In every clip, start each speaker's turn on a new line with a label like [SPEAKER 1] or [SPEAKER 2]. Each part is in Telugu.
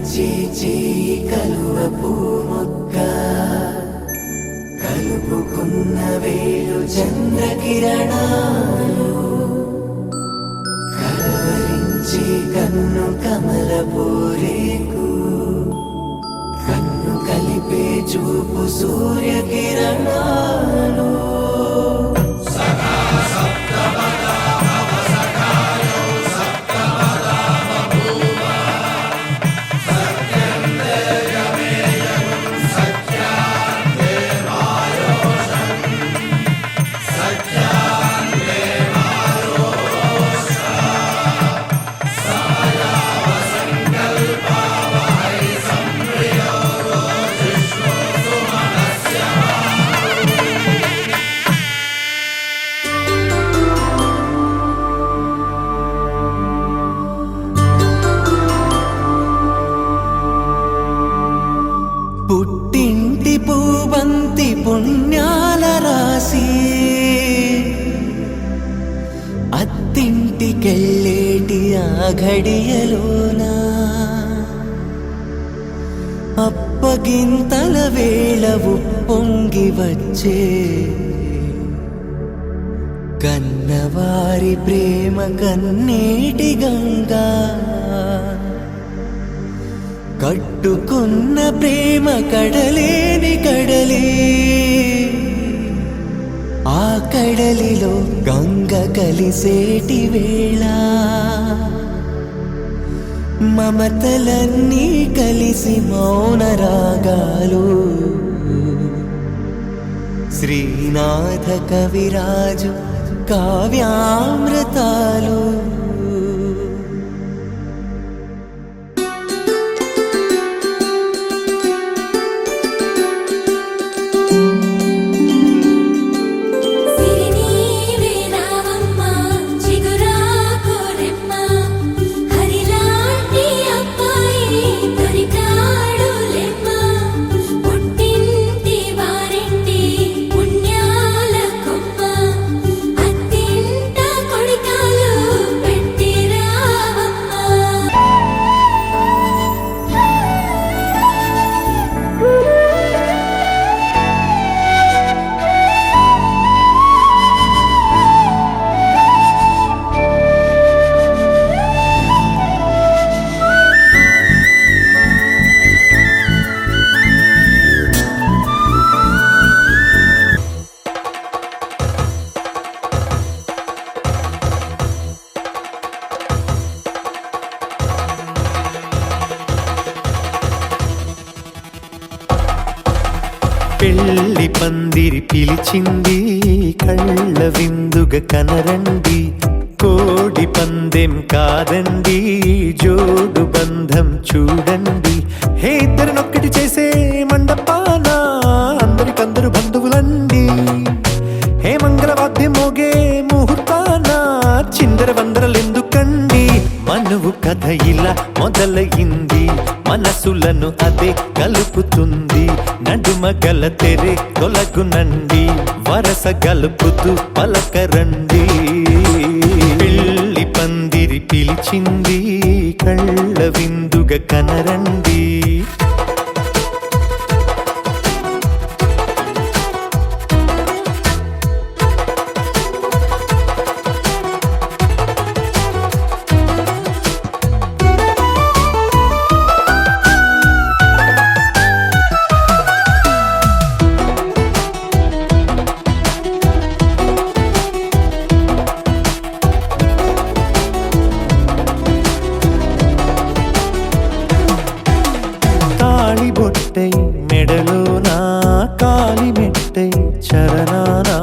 [SPEAKER 1] చేయి కలువ పూముక్క కలుపుకున్న వేలు చంద్రకిరణాలు కలవరించి కన్ను కమల పూరేకు కన్ను కలిపే చూపు సూర్యకిరణాలు పుట్టింటి పూబంతి పుణ్యాల రాసి అత్తింటికెళ్ళేటి ఆ ఘడియలోనా అప్పగింతల వేళ ఉప్పొంగి వచ్చే కన్నవారి ప్రేమ కన్నీటి గంగా కట్టుకున్న ప్రేమ కడలేని కడలి ఆ కడలిలో గంగ కలిసేటి వేళ మమతలన్నీ కలిసి మౌన రాగాలు శ్రీనాథ కవిరాజు కావ్యామృతాలు పెళ్లి పందిరి పిలిచింది కళ్ళ విందుగా కనరండి కోడి పందెం కాదండి జోడు బంధం చూడండి హే ఇద్దరినొక్కటి చేసే మండపాన అందరికందరు బంధువులండి హే మంగళవాద్యం మోగే ముహూర్తాన చిందర వందరలెందుకండి మనువు కథ ఇలా మొదలయింది మనసులను అదే కలుపుతుంది నడుమ గల తెరే తొలగునండి వరస గలుపుతూ పలకరండి పెళ్లి పందిరి పిలిచింది కళ్ళ విందుగా కనరండి బొట్టై మెడలోనా కాలి మెట్టై చరణానా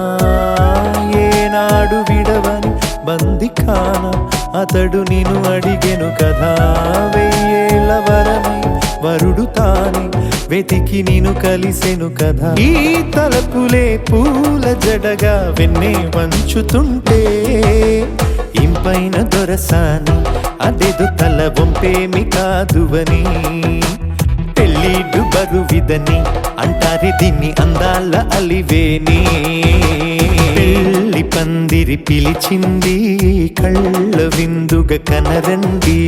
[SPEAKER 1] ఏనాడు విడవని బందిఖాన అతడు నిన్ను అడిగెను కదా వెయ్యేళ్ళ వరమై వరుడు తానే వెతికి నిన్ను కలిసెను కదా ఈ తలపులే పూల జడగా వెన్నే వంచుతుంటే ఇంపైన దొరసాని అదేదో తల వంపేమి కాదువని పెళ్ళిడు బరువిదని అంటారే దీన్ని అందాల అలివేని పెళ్లి పందిరి పిలిచింది కళ్ళ విందుగా కనరండి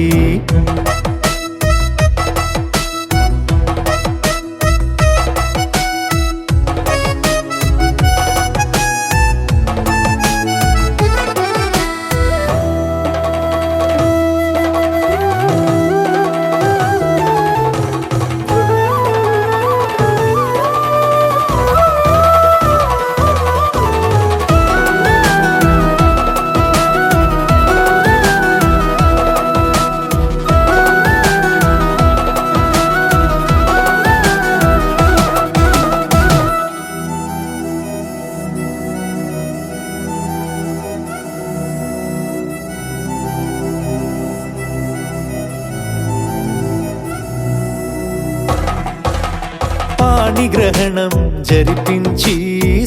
[SPEAKER 1] నిగ్రహణం జరిపించి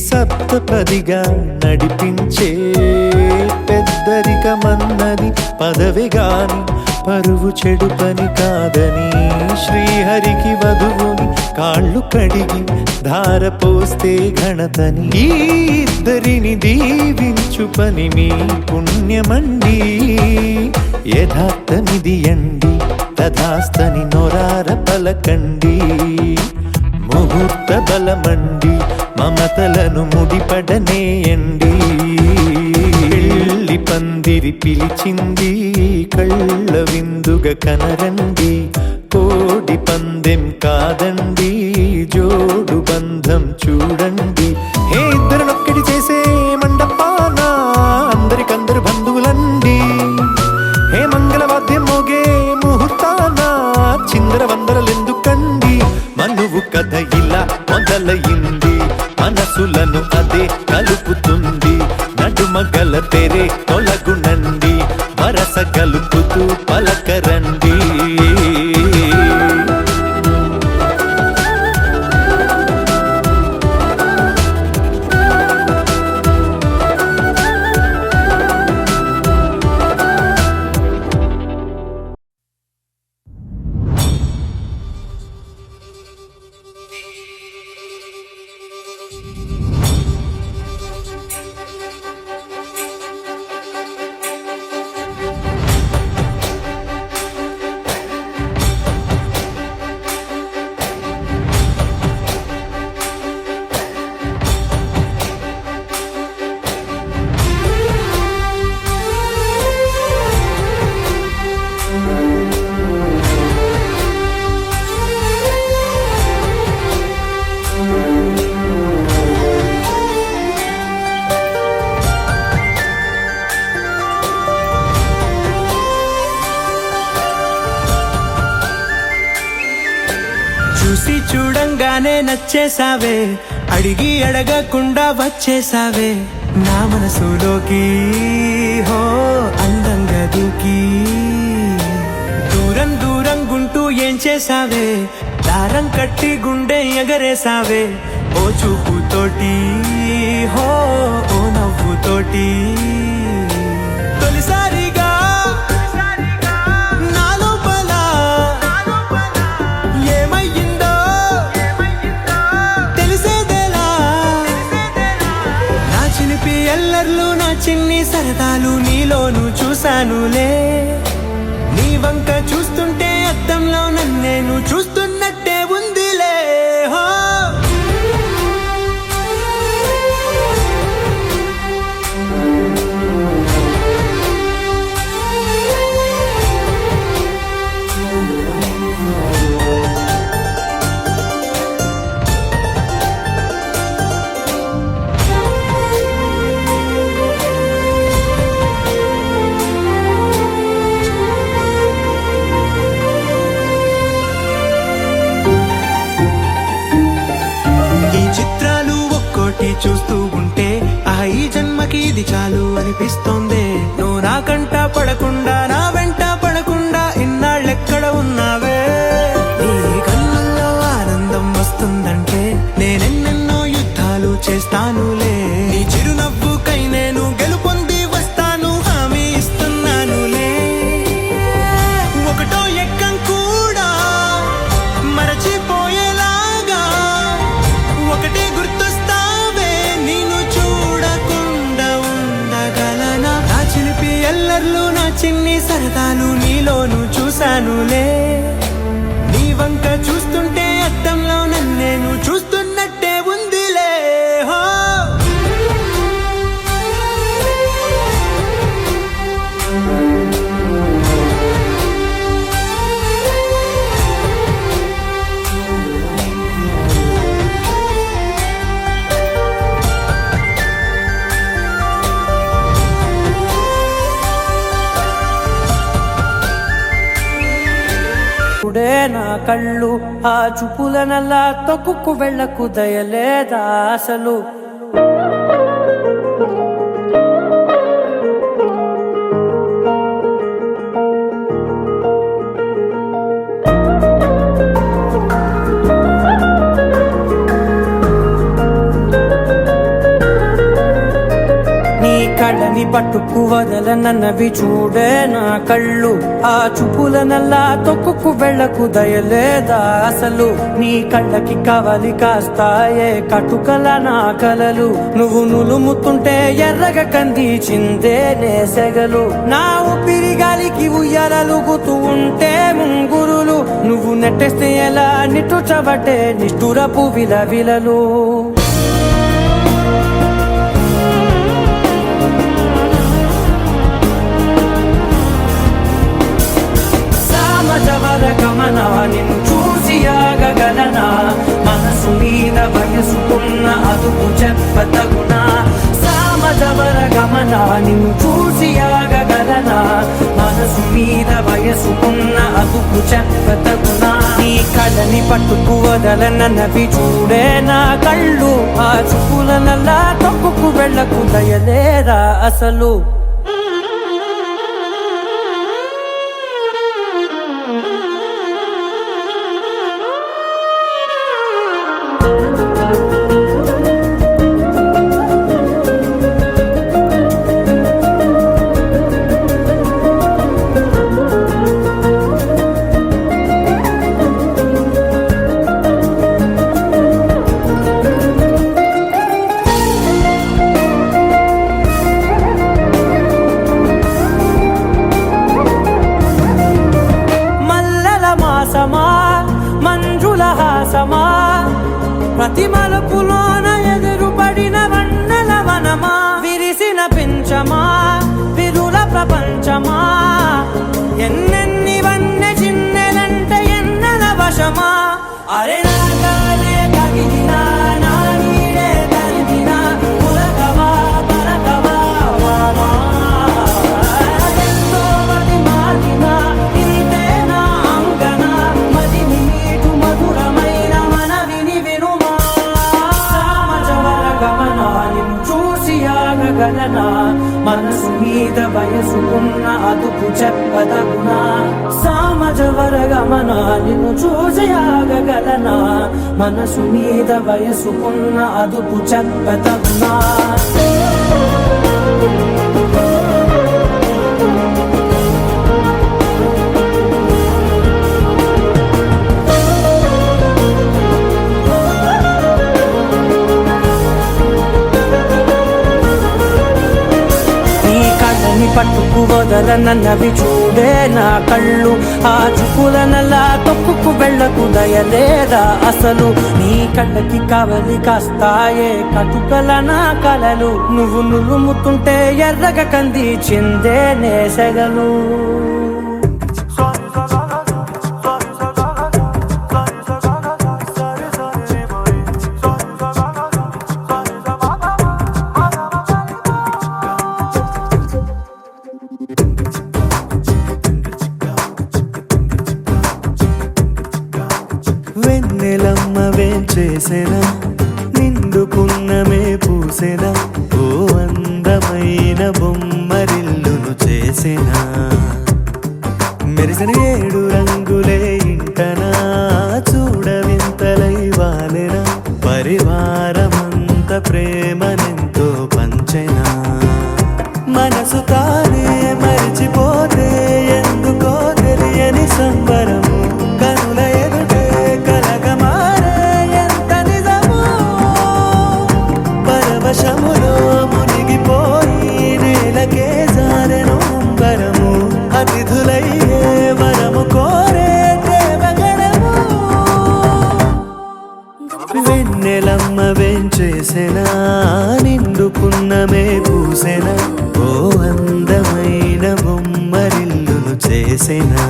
[SPEAKER 1] సప్తపదిగా నడిపించే పెద్దరికమన్నది పదవి గాని పరువు చెడు పని కాదని శ్రీహరికి వధువుని కాళ్ళు కడిగి ధార పోస్తే ఘనతని ఈ ఇద్దరిని దీవించు పని మీ పుణ్యమండి యథార్థమిది అండి తథాస్తని నొరార పలకండి ముహూర్త బలమండి మమతలను ముడిపడనేయండి పెళ్లి పందిరి పిలిచింది కళ్ళ విందుగా కనరండి కోడి పందెం కాదండి జోడు బంధం చూడండి హే ఇద్దరినొక్కటి చేసే మండపాన అందరికందరు బంధువులండి హే మంగళవాద్యం మోగే ముహూర్తాన చిందర వందరలెందుకండి మనువు కథ ఇలా మొదలయింది మనసులను అదే కలుపుతుంది నడుమగల తెరే తొలగునండి వరస కలుపుతూ పలకరండి
[SPEAKER 2] చూసి చూడంగానే నచ్చేసావే అడిగి అడగకుండా వచ్చేసావే నా మనసులోకి హో అందంగా దూకి దూరం దూరం గుంటూ ఏం చేసావే దారం కట్టి గుండె ఎగరేసావే ఓ చూపుతోటి హో ఓ నవ్వుతోటి తొలిసారిగా నా చిన్ని సరదాలు నీలోను చూశానులే నీ వంక చూస్తుంటే అద్దంలో నన్నేను చూస్తున్నట్టే ఉందిలే హో చూస్తూ ఉంటే ఈ జన్మకి ఇది చాలు అనిపిస్తోంది నువ్వు నా కంట పడకుండా నా వెంట పడకుండా ఇన్నాళ్ళెక్కడ ఉన్నావే నీ కళ్ళల్లో ఆనందం వస్తుందంటే నేనెన్నెన్నో యుద్ధాలు చేస్తానులే నీ చిరునవ్వుకై నేను గెలుపొంది వస్తాను హామీ ఇస్తున్నానులే ఒకటో ఎక్కం కూడా మరచిపోయేలాగా ఒకటే గుర్తొస్తా ఎల్లర్లు నా చిన్ని సరదాలు నీలోను చూశానులే నీ వంక చూస్తుంటే అద్దంలో నన్నేను చూస్తున్నట్టే ఉందిలే హో
[SPEAKER 3] నా కళ్ళు ఆ చూపులనల్లా తొక్కుకు వెళ్ళకు దయలేదా అసలు పట్టుకు వదలనన్నవి చూడే నా కళ్ళు. ఆ చూపులనల్లా తొక్కుకు వెళ్ళకు దయలేదా అసలు. నీ కళ్ళకి కవలి కాస్తాయే కటుకల నా కలలు. నువ్వు నులుముతుంటే ఎర్రగ కందిచిందే నేసెగలు. నా ఊపిరి గాలికి ఉయ్యాలలుగుతూ ఉంటే ముంగురులు. నువ్వు నెట్టేస్తే ఎలా నిట్టుచబట్టే నిష్ఠురపు విలవిలలు. గమన నిన్ను చూసి ఆగగలనా. మనసు మీద వయసుకున్న అదుపు చెప్పతగునా. సామజవర గమన నిన్ను చూసి ఆగగలనా. మనసు మీద వయసుకున్న అదుపు చెప్పతగునా. నీ కళ్ళని పట్టుకు వదలనన్నవి చూడే నా కళ్ళు. ఆ చూపులనల్లా తొక్కుకు వెళ్ళకు దయలేరా అసలు. మంజుల హాసమా ప్రతి మలుపులోన ఎదురుపడిన వన్నెల వనమా. విరిసిన పించమా విరుల ప్రపంచమా. ఎన్నెన్ని వన్నె చిన్నెలంటే ఎన్నెల వశమా. అరే నాగాలే కగిలినా నా నీడే తరిమినా. పులకవా పలకవా వామా. ఎంతో మది మాటినా ఇంతే నా అంగన. మదిని నీటు మధురమైన మనవిని వినుమా. సామజవర గమన నిన్ను చూసి ఆగగలనా. మనసు మీద వయసుకున్న అదుపు చెప్పదగునా. సామజవర గమన నిన్ను చూసి ఆగగలనా. మనసు మీద వయసుకున్న అదుపు చెప్పదగునా. పట్టుకు వదలనన్నవి చూడే నా కళ్ళు. ఆ చూపులనల్లా తొక్కుకు వెళ్ళకు దయలేదా అసలు. నీ కళ్ళకి కవలి కాస్తాయే కటుకల నా కలలు. నువ్వు నులుముతుంటే ఎర్రగ కందిచిందే నేసెగలు.
[SPEAKER 1] వెన్నెలమ్మ వేంచేసెనా నిండుకున్నమే పూసెనా. ఓ అందమైన బొమ్మరిల్లును చేసెనా. మెరిసిన 7 రంగులే ఇంటనా. చూడవింతలై వాలెనా. పరివారమంత ప్రేమనెంతో పంచెనా. మనసు తానే మరిచిపోతే ఎందుకో తెలియని సంబరము. కనుల ఎదుటే కలగమారే ఎంత నిజము. పరవశములో మునిగిపోయి నేలకే జారెను అంబరము. అతిథులయ్యే వరము కోరే దేవగణము. వెన్నెలమ్మ వేంచేసెనా నిండుకున్నమే పూసెనా. ఓ అందమైన బొమ్మరిల్లును చేసెనా.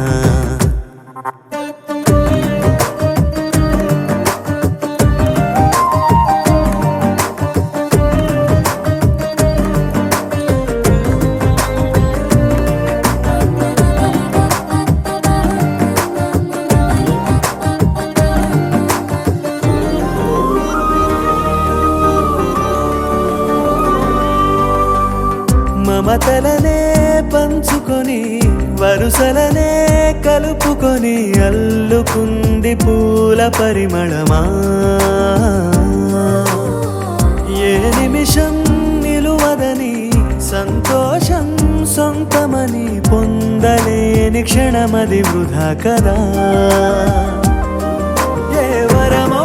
[SPEAKER 1] మమతలనే పంచుకొని వరుసలనే కలుపుకొని అల్లుకుంది పూల పరిమళమా. ఏ నిమిషం నిలువదని సంతోష లేని క్షణమది వృధా కదా ఏ వరమో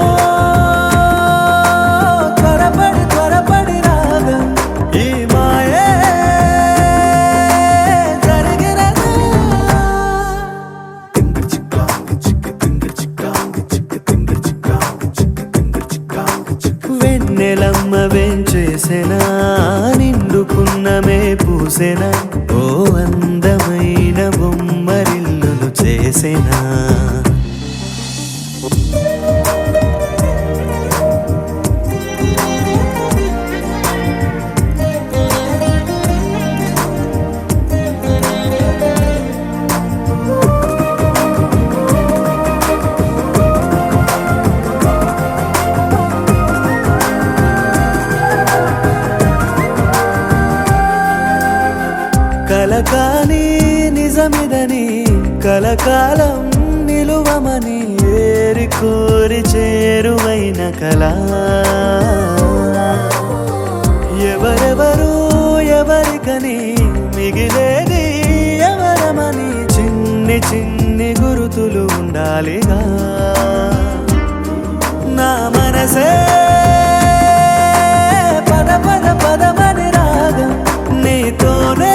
[SPEAKER 1] త్వరపడి త్వరపడి రాగా ఈ మాయే జరిగినదా వెన్నెలమ్మ వెంచేసెనా నిండుకున్నమే పూసెనా ఓ అందమైన బొమ్మరిల్లులు చేసెనా కలకాని నిజమిదని కలకాలం నిలువమని ఏరి కోరి చేరువైన కళ ఎవరెవరు ఎవరికని మిగిలేది ఎవరమని చిన్ని చిన్ని గురుతులు ఉండాలిగా నా మనసే పద పద పదమని రాగా నీతోనే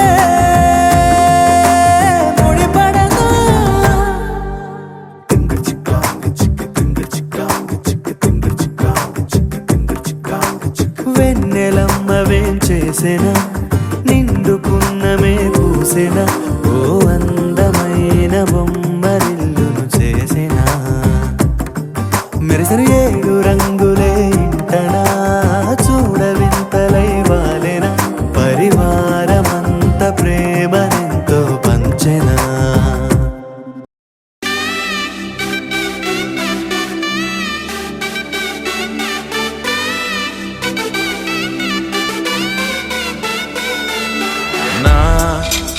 [SPEAKER 1] వెన్నెలమ్మ వేంచేసెనా నిండుకున్నమే పూసెనా ఓ అందమైన బొమ్మరిల్లును చేసెనా మెరిసెను ఏడు రంగులే ఇంటనా చూడవింతలై వాలెనా పరివారమంత ప్రేమనెంతో పంచెనా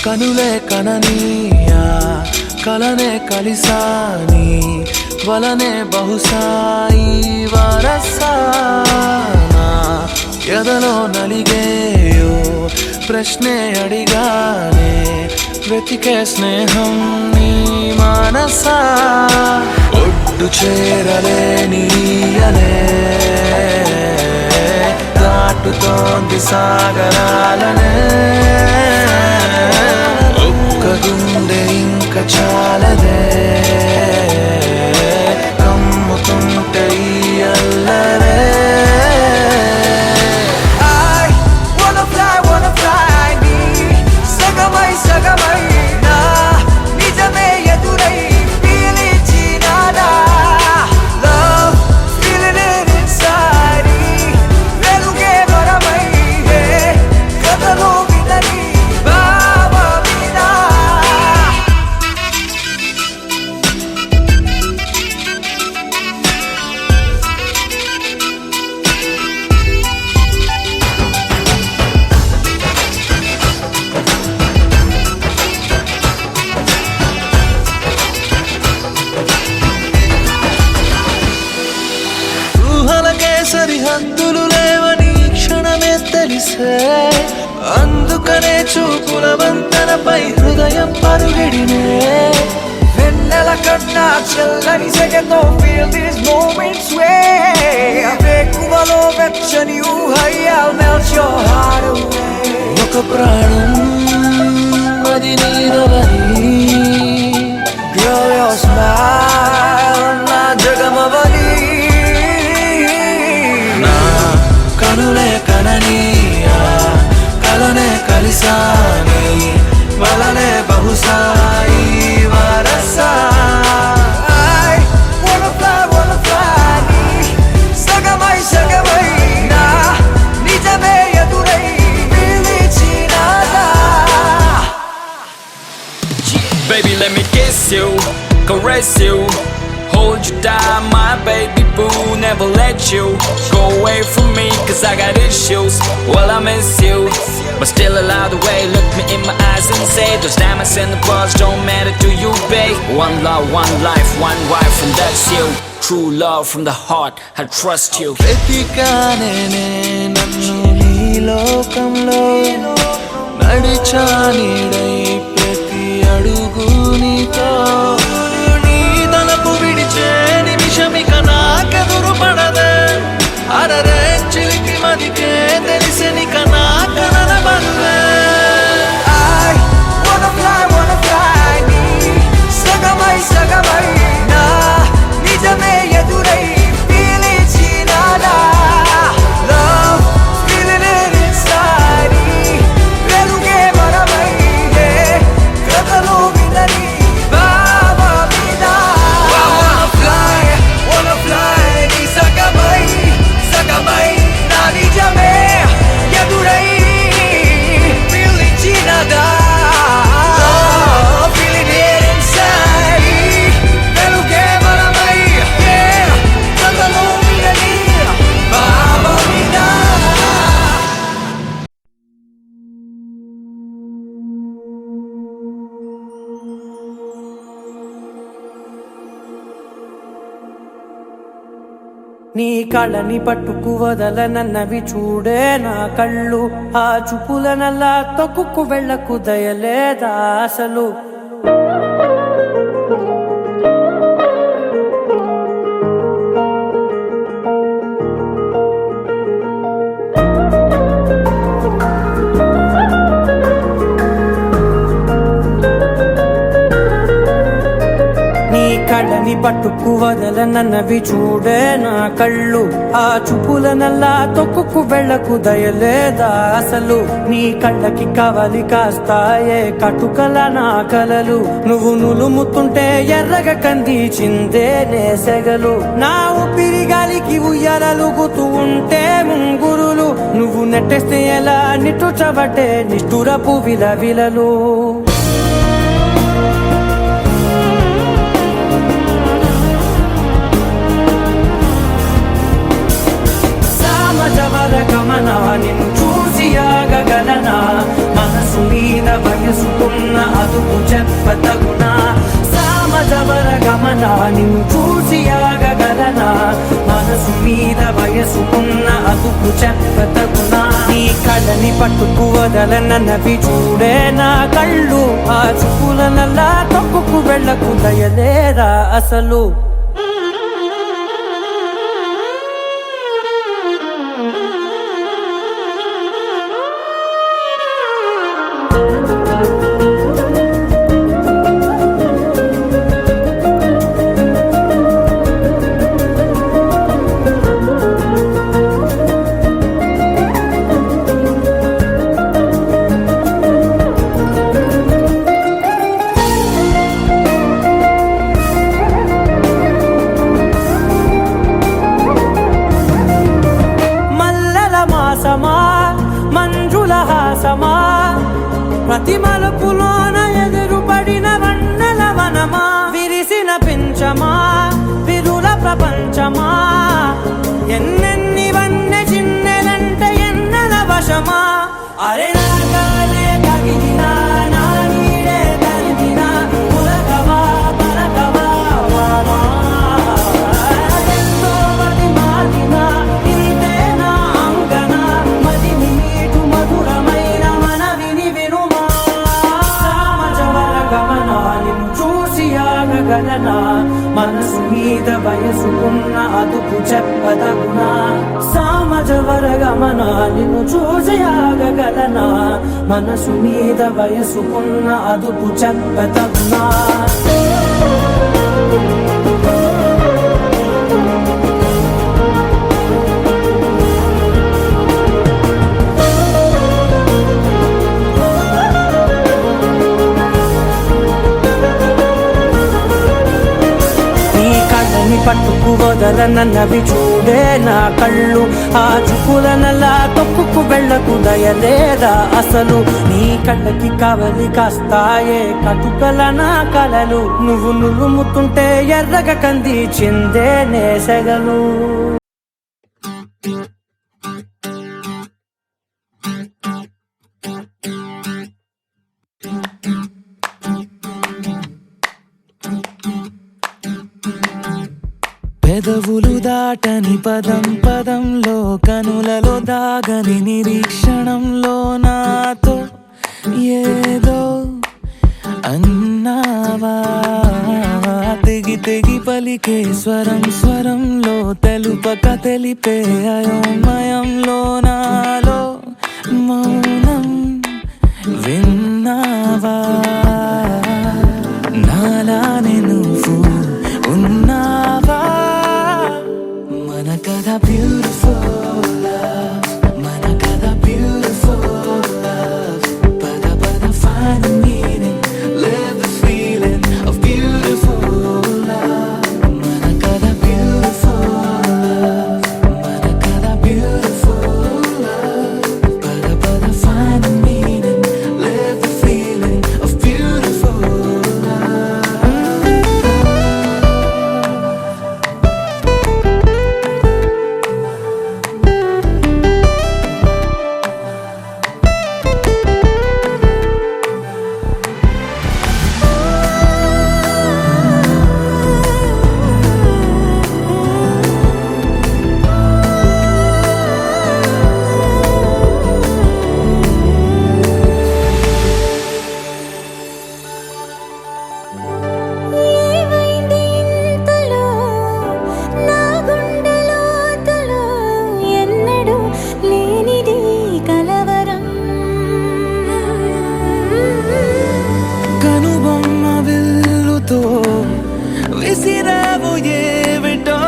[SPEAKER 1] కనులే కననీయా కలనే కలిసాని వలనే బహుశాయి వరసానా ఎదలో నలిగేయో ప్రశ్నే అడిగానే వెతికే స్నేహం నీ మనసా ఒడ్డు చేరలేనీయలే దాటుతోంది సాగరాలనే ఒక్క గుండె ఇంక చాలదే కమ్ముతుంటే ఈ అల్లరే సగమై సగమై నా నిజమే ఎదురై పీలిచినాదా లవ్ ఫీలింగ్ ఇట్ ఇన్సైడ్ వెలుగే వరమై కథలో వినని భావమినా సరిహద్దులు లేవని క్షణమే తెలిసే అందుకనే చూపుల వంతనపై హృదయం పరుగిడినే వెన్నెల కన్నా చల్లని సెగతో feel these moments వేకువలో వెచ్చని ఊహై I'll melt your heart away ఒక ప్రాణం అది నీరవని Girl your smile నా జగమవని కనులే కననీయా కలనే కలిసాని వలనే బహుశాయి వరసా సగమై సగమై నా నిజమే ఎదురై పిలిచినాదా
[SPEAKER 4] Baby, let me kiss you, caress you, hold you down, my baby boo. Never let you go away from me, cause I got issues. Well, I miss you, but still allow the way. Look me in my eyes and say those diamonds and the pearls don't matter to you, babe. One love, one life, one wife, and that's you. True love from the heart, I trust you.
[SPEAKER 1] వెతికానే నన్ను నీ లోకంలో నడిచా నీడై ప్రతి అడుగు నీ తలపు విడిచే నిమిషమిక నాకెదురు పడదే అరరే చిలికి మదికే తెలిసెనిక నా కనల బరువే సగమై నా నిజమే ఎదురై పిలిచినాడా లవ్ ఫీలింగ్ ఇన్సైడ్ వెలుగే మనమై కథలు వినని బాబా మీద wanna fly నీ సగమై నా నిజమే ఎదురై పిలిచినాడా
[SPEAKER 3] నీ కళ్ళని పట్టుకు వదలనన్నవి చూడే నా కళ్ళు ఆ చూపులనల్లా తొక్కుకు వెళ్ళకు దయలేదా అసలు కళ్ళని పట్టుకు వదలనన్నవి చూడే నా కళ్ళు ఆ చూపులనల్లా తొక్కుకు వెళ్ళకు దయలేదా అసలు నీ కళ్ళకి కావాలి కాస్తాయే కటుకల నా కలలు నువ్వు నులుముతుంటే ఎర్రగ కందిచిందే నేసెగలు నా ఊపిరి గాలికి ఉయ్యాలలుగుతూ ఉంటే ముంగురులు నువ్వు నెట్టేస్తే ఎలా నిట్టుచబట్టే నిష్ఠురపు విలవిలలు గమనా నిన్ను చూసి ఆగగలనా మనసు మీద వయసుకున్న అదుపు చెప్పతగునా సామజవర గమనా నిన్ను చూసి ఆగగలనా మనసు మీద వయసుకున్న అదుపు చెప్పతగునా నీ కళ్ళని పట్టుకు వదలనన్నవి చూడే నా కళ్ళు ఆ చూపులనల్లా తొక్కుకు వెళ్ళకు దయలేరా అసలు మంజుల హాసమా ప్రతి మలుపులోన ఎదురుపడిన వన్నెల వనమా విరిసిన పించమా విరుల ప్రపంచమా ఎన్నెన్ని వన్నె చిన్నెలంటే ఎన్నెల వశమా అరే నాగాలే కగిలినా నా నీడే తరిమినా పులకవా పలకవా వామా ఎంతో మది మారినా ఇంతే నా అంగన మదిని నీటు మధురమైన మనవిని వినుమా సామజవర గమనా నిన్ను చూసి ఆగగలనా మనసు మీద వయసుకున్న అదుపు చెప్పదగునా సామజవర గమనా నిన్ను చూసి ఆగగలనా మనసు మీద వయసుకున్న అదుపు చెప్పదగునా పట్టుకు వదలనన్నవి చూడే నా కళ్ళు ఆ చూపులనల్లా తొక్కుకు వెళ్ళకు దయలేదా అసలు నీ కళ్ళకి కావలి కాస్తాయే కటుకల నా కలలు నువ్వు నులుముతుంటే ఎర్రగ కందిచిందే నేసెగలు
[SPEAKER 1] పెదవులు దాటని పదం పదంలో కనులలో దాగని నిరీక్షణంలో నాతో ఏదో అన్నావా తెగి పలికే స్వరం స్వరంలో తెలుపక తెలిపే అయోమయంలో నాలో మౌనం విన్నావా నాలానే నువ్వు ఉన్నావా మన కథ బ్యూటిఫుల్ మన కథ బ్యూటిఫుల్ పద పద find the meaning live the feeling of beautiful మన కథ beautiful మన కథ beautiful పద పద find the meaning live the feeling of beautiful
[SPEAKER 5] ఏమైంది ఇంతలో నా గుండెలోతులో ఎన్నడూ లేనిది కలవరం
[SPEAKER 1] కనుబొమ్మ విల్లుతో విసిరావు ఏమిటో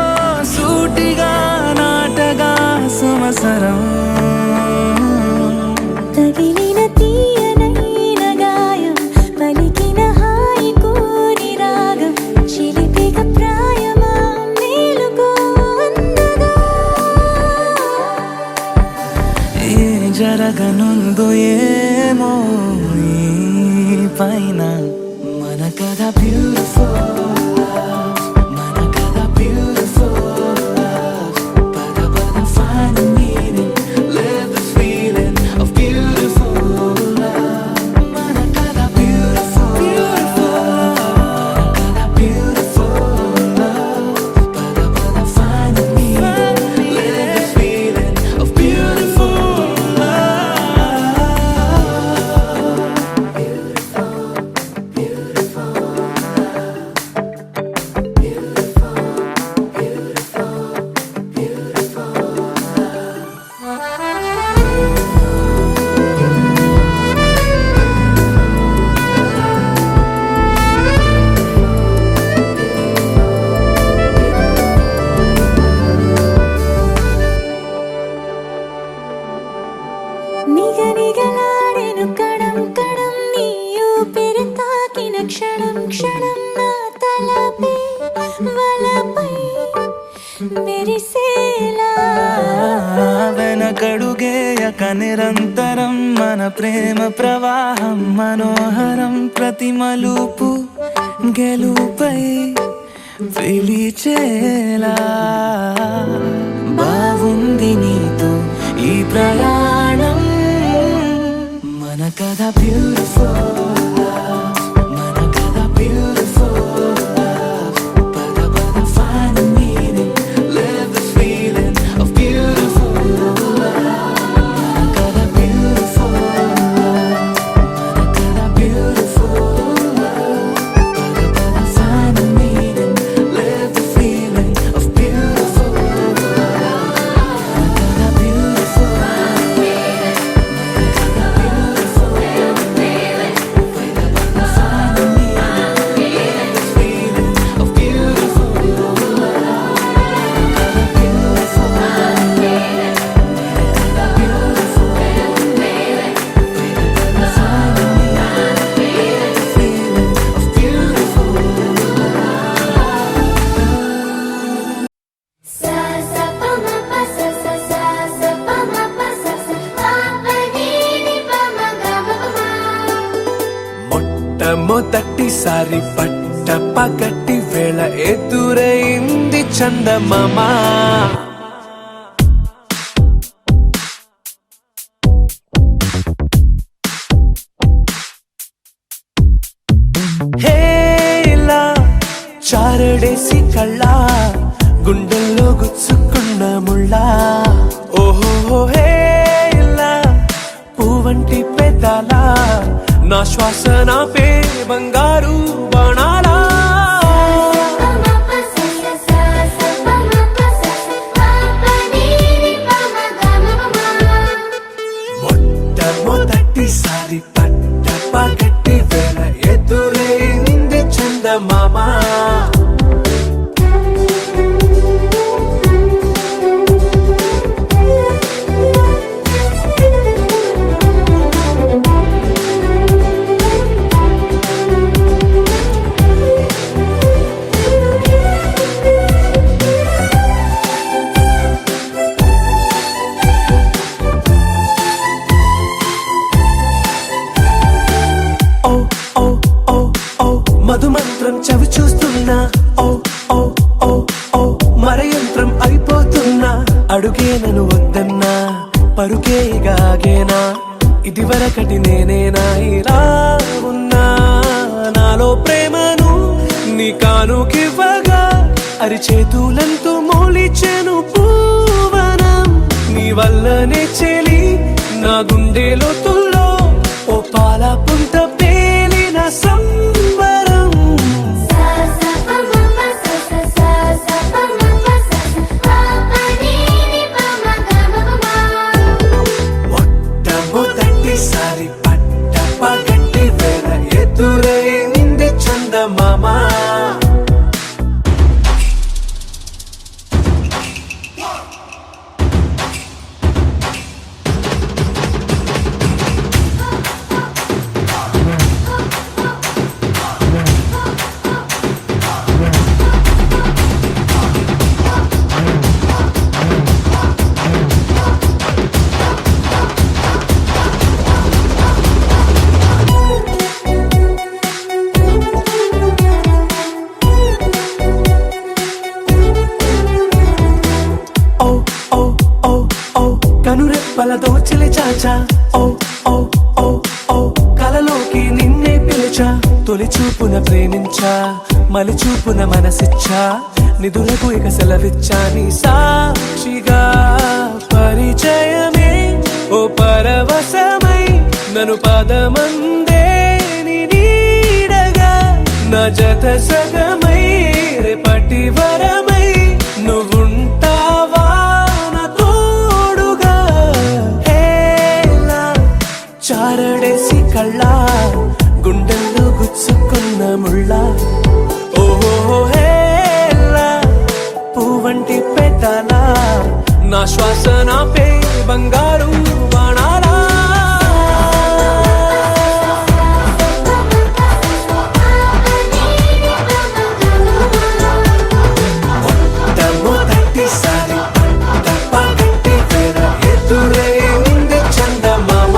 [SPEAKER 1] సూటిగా నాటగా సమసరం
[SPEAKER 5] తగిలిన తీయనైన గాయం పలికిన హాయి కోరి రాగం చిలిపిక ప్రాయమా మేలుకో అందగా
[SPEAKER 1] ఏ జరగనుందో ఏమో ఈ పైన మన కథ బ్యూటిఫుల్ మన కథ బ్యూటిఫుల్ పద పద find the meaning live the feeling of beautiful మన కథ beautiful మన కథ beautiful పద పద find the meaning live the feeling of beautiful
[SPEAKER 5] నిగనిగలాడెను Kadam Kadam నీ ఊపిరి తాకిన క్షణం క్షణం నా తలపై వలపై మెరిసేలా
[SPEAKER 1] వెనకడుగేయక నిరంతరం మన ప్రేమ ప్రవాహం మనోహరం ప్రతి మలుపు గెలుపై పిలిచేలా బాగుంది నీతో ఈ ప్రయాణం మన కథ బ్యూటిఫుల్ మన కథ బ్యూటిఫుల్ పద పద find the meaning live the feeling of beautiful మన కథ beautiful మన కథ beautiful పద పద find the meaning live the feeling of beautiful మన కథ beautiful
[SPEAKER 5] sa sa pa ma pa sa sa sa sa pa ma pa sa sa pa pa ni ni pa ma ga ma pa ma
[SPEAKER 2] మొట్టమొదటిసారి పట్ట పగటి వేళ ఎదురైంది చందమామ హే ఇలా చారడేసి కళ్ళ గుండెల్లో గుచ్చుకున్న ముళ్ళ ఓహో హే ఇలా పువ్వంటి పెదాల నా శ్వాస నాపే బంగారు బాణాలా
[SPEAKER 5] pa ma
[SPEAKER 2] మర యంత్రం అయిపోతున్నా అడుగే నన్ను వద్దన్నా పరుకే గాగేనా ఇది వరకటి నేనేనా ఇలా ఉన్నా నాలో ప్రేమను నీ కానుకివ్వగా అరిచేతులంతో మోలిచెను పూవనం నీ వల్లనే చెలి నా గుండెలో తుల్లో ఓ పాల పుంత పేలిన సంబరం
[SPEAKER 5] sa sa pa ma pa sa sa pa ma pa sa pa pa ni pa ma ga ma ma
[SPEAKER 2] మొట్టమొదటిసారి పట్ట పగటి వేళ ఎదురైంది చందమామ ఓ ఓ ఓ ఓ కనురెప్పల దోచిలి చాచా ఓ ఓ ఓ ఓ కలలోకి నిన్నే పిలిచా తొలి చూపున ప్రేమించా మలి చూపున మనసిచ్చా నిధులకు ఇక సెలవిచ్చా నీ సాక్షిగా పరిచయమే ఓ పరవశమై నన్ను పదమందే నీ నీడగా నా జత సగమై రేపటి వరమై నువ్వుంటావా నా తోడుగా హేలా చారడేసి కళ్ళ గుండెల్లో గుచ్చుకున్న ముళ్ళ ఓహో హేలా పువ్వంటి పెట్టాల నా శ్వాస నాపే బంగారు బాణాలా మొట్టమొదటిసారి పట్ట పగటి వేళ ఎదురైంది చందమామ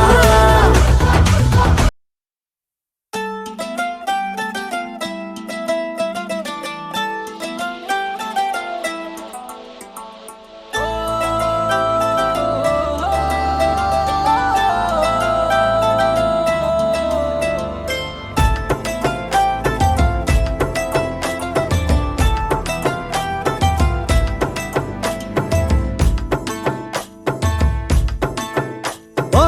[SPEAKER 6] ఓ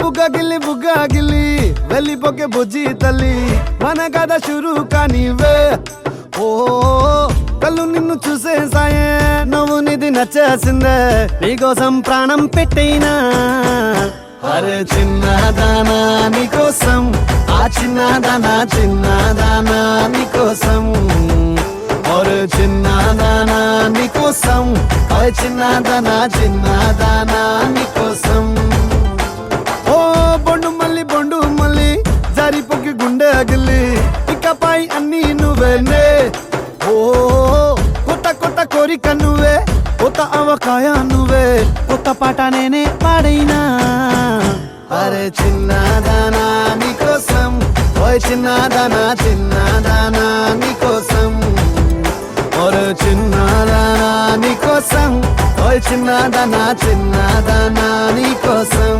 [SPEAKER 6] బుగ్గగిల్లి వెళ్ళిపోకే బుజ్జి తల్లి మన కథ షురు కానివే ఓ కళ్ళు నిన్ను చూసేసాయే నువ్వు నిధి నచ్చేసిందే నీకోసం ప్రాణం పెట్టైనా అరే చిన్నదానా నీకోసం ఆ చిన్నదానా నీకోసం ఒరే చిన్నదానా నీకోసం ఓ చిన్నదానా నీకోసం ఓ బొండు మళ్ళీ జారిపోకి గుండె అగిలి ఇకపై అన్ని నువ్వేనే ఓ కొత్త కోరిక నువ్వే కొత్త అవకాయ నువ్వే కొత్త పాట నేనే పాడైనా అరే చిన్నదానా నీకోసం ఓ చిన్నదానా నీకోసం ఒరే చిన్నదానా నీకోసం ఓ చిన్నదానా నీకోసం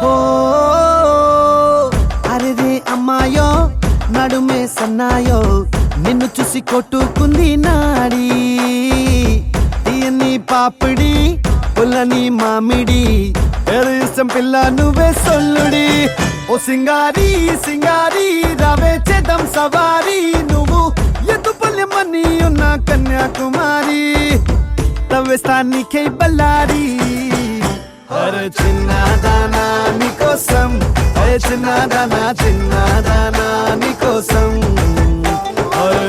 [SPEAKER 6] ఓ అరే రే అమ్మాయో నడుమే సన్నాయో నిన్ను చూసి కొట్టుకుంది నాడి తీయని పాపిడి పుల్లని మామిడి ఏడు ఇష్టం పిల్ల నువ్వే సొల్లుడి ఓ సింగారి రావే చేద్దాం సవారి నువ్వు ఎత్తుపల్లెమని ఉన్న కన్యాకుమారి తవ్వేస్తానికై బల్లారి అరే చిన్నదానా నీకోసం అరే చిన్నదానా నీకోసం అరే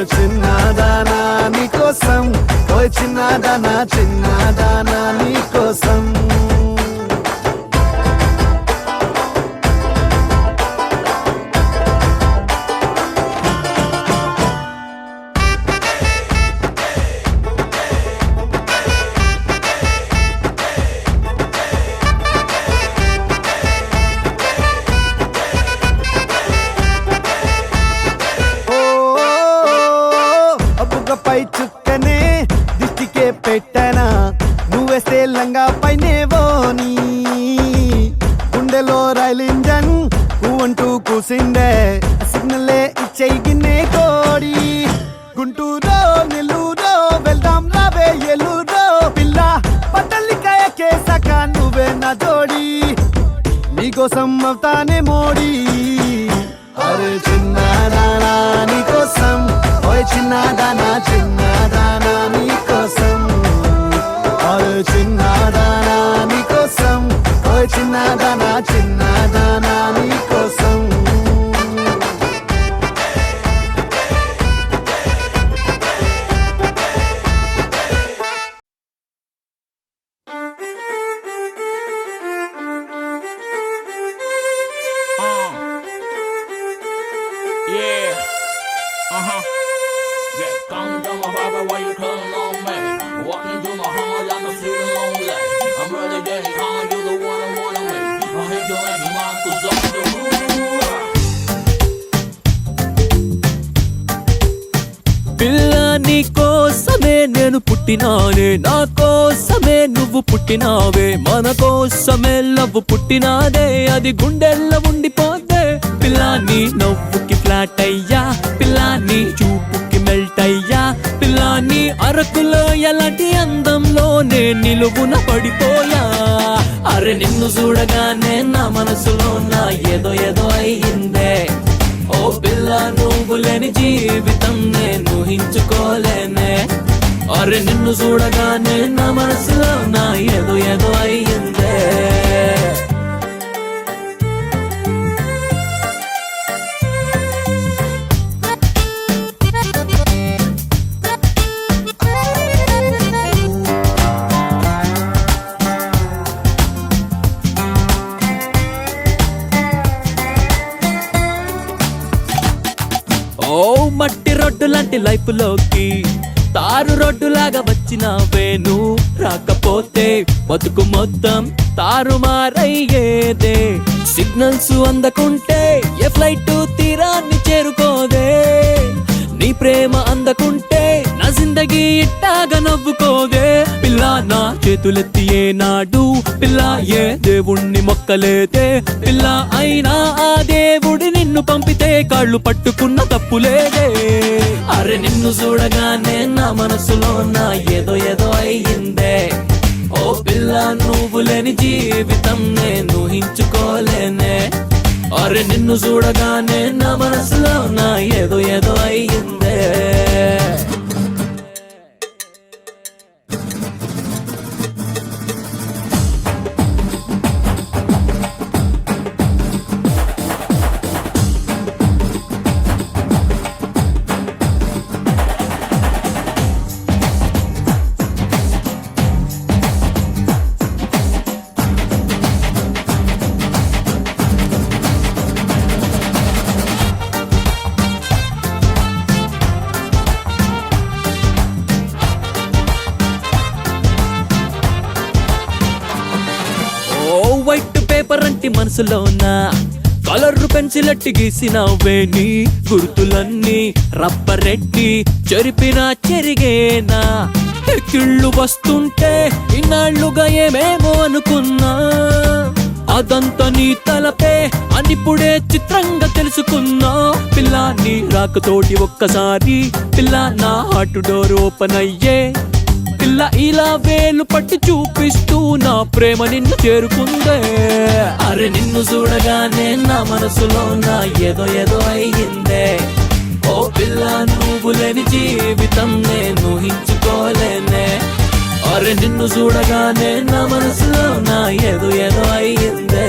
[SPEAKER 6] పెట్టనా నువ్వేస్తే లంగా పైనేవోని గుండెలో రైలు ఇంజన్ అంటూ కూసిందే సిగ్నలే ఇచ్చేయి గిన్నే కోడి గుంటూరో నెల్లూరో వెళ్దాం రావే ఎల్లూరో పిల్ల పట్టలికాయ కేసాక నువ్వే నా జోడి నీకోసం అవుతానే మోడీ అరే చిన్నదానా నీకోసం ఓయ్ చిన్నదానా చిన్నదానా నీకోసం అరే చిన్నదానా నీకోసం ఓయ్ చిన్నదానా చిన్నదానా నీకోసం
[SPEAKER 7] Yeah. Yeah, come to my baby, why you calling on me? Walking through my heart, I'm feeling lonely. I'm really getting hard, you're the one I wanna me. I hate you like your mouth, 'cause I'm the rule.
[SPEAKER 3] పిల్ల నీ కోసమే నేను పుట్టినానే నా కోసమే నువ్వు పుట్టినావే మన కోసమే లవ్ పుట్టినాదే అది గుండెల్లో ఉండిపోతే పిల్ల నీ నవ్వుకి ఫ్లాట్ అయ్యా పిల్ల నీ చూపుకి మెల్ట్ అయ్యా పిల్ల నీ అరకులో ఎలాంటి అందంలోనే నిలువున పడిపోయా అరే నిన్ను చూడగానే నా మనసులో నా ఏదో ఏదో అయ్యిందే ఓ పిల్ల నువ్వు లేని జీవితం నేను ఊహించుకోలేనే అరే నిన్ను చూడగానే నా మనసులో నా ఏదో ఏదో అయ్యిందే ఓ మట్టి రోడ్డు లాంటి లైఫ్ లోకి తారు రోడ్డు లాగా వచ్చినావే నువ్వు రాకపోతే బతుకు మొత్తం తారుమారయ్యేదే సిగ్నల్స్ అందకుంటే ఏ ఫ్లైట్ తీరాన్ని చేరుకోదే నీ ప్రేమ అందకుంటే నా జిందగీ ఇట్టాగా నవ్వుకోదే పిల్ల నా చేతులెత్తి ఏనాడు పిల్ల ఏ దేవుణ్ణి మొక్కలేదే పిల్ల అయినా ఆ దేవుడి నిన్ను పంపితే కాళ్ళు పట్టుకున్న తప్పులేదే అరే నిన్ను చూడగానే నా మనసులో నా ఏదో ఏదో అయ్యిందే ఓ పిల్ల నువ్వు లేని జీవితం నేను ఊహించుకోలేనే అరే నిన్ను చూడగానే నా మనసులో నా ఏదో ఏదో అయ్యిందే వైట్ పేపర్ అంటి మనసులోన కలర్ పెన్సిల్ అట్టి గీసినవే నీ గుర్తులన్నీ రబ్బరెట్టి చెరిపినా చెరిగేనా ఎక్కిళ్ళు వస్తుంటే ఇన్నాళ్లుగా ఏమేమో అనుకున్నా అదంతా నీ తలపే అనిప్పుడే చిత్రంగా తెలుసుకున్నా పిల్ల నీ రాకతోటి ఒక్కసారి పిల్ల నా హార్ట్ డోర్ ఓపెన్ అయ్యే పిల్ల ఇలా వేలు పట్టి చూపిస్తూ నా ప్రేమ నిన్ను చేరుకుందే అరే నిన్ను చూడగానే నా మనసులో నా ఏదో ఏదో అయ్యిందే ఓ పిల్ల నువ్వు లేని జీవితం నేను ఊహించుకోలేనే అరే నిన్ను చూడగానే నా మనసులో నా ఏదో ఏదో అయ్యిందే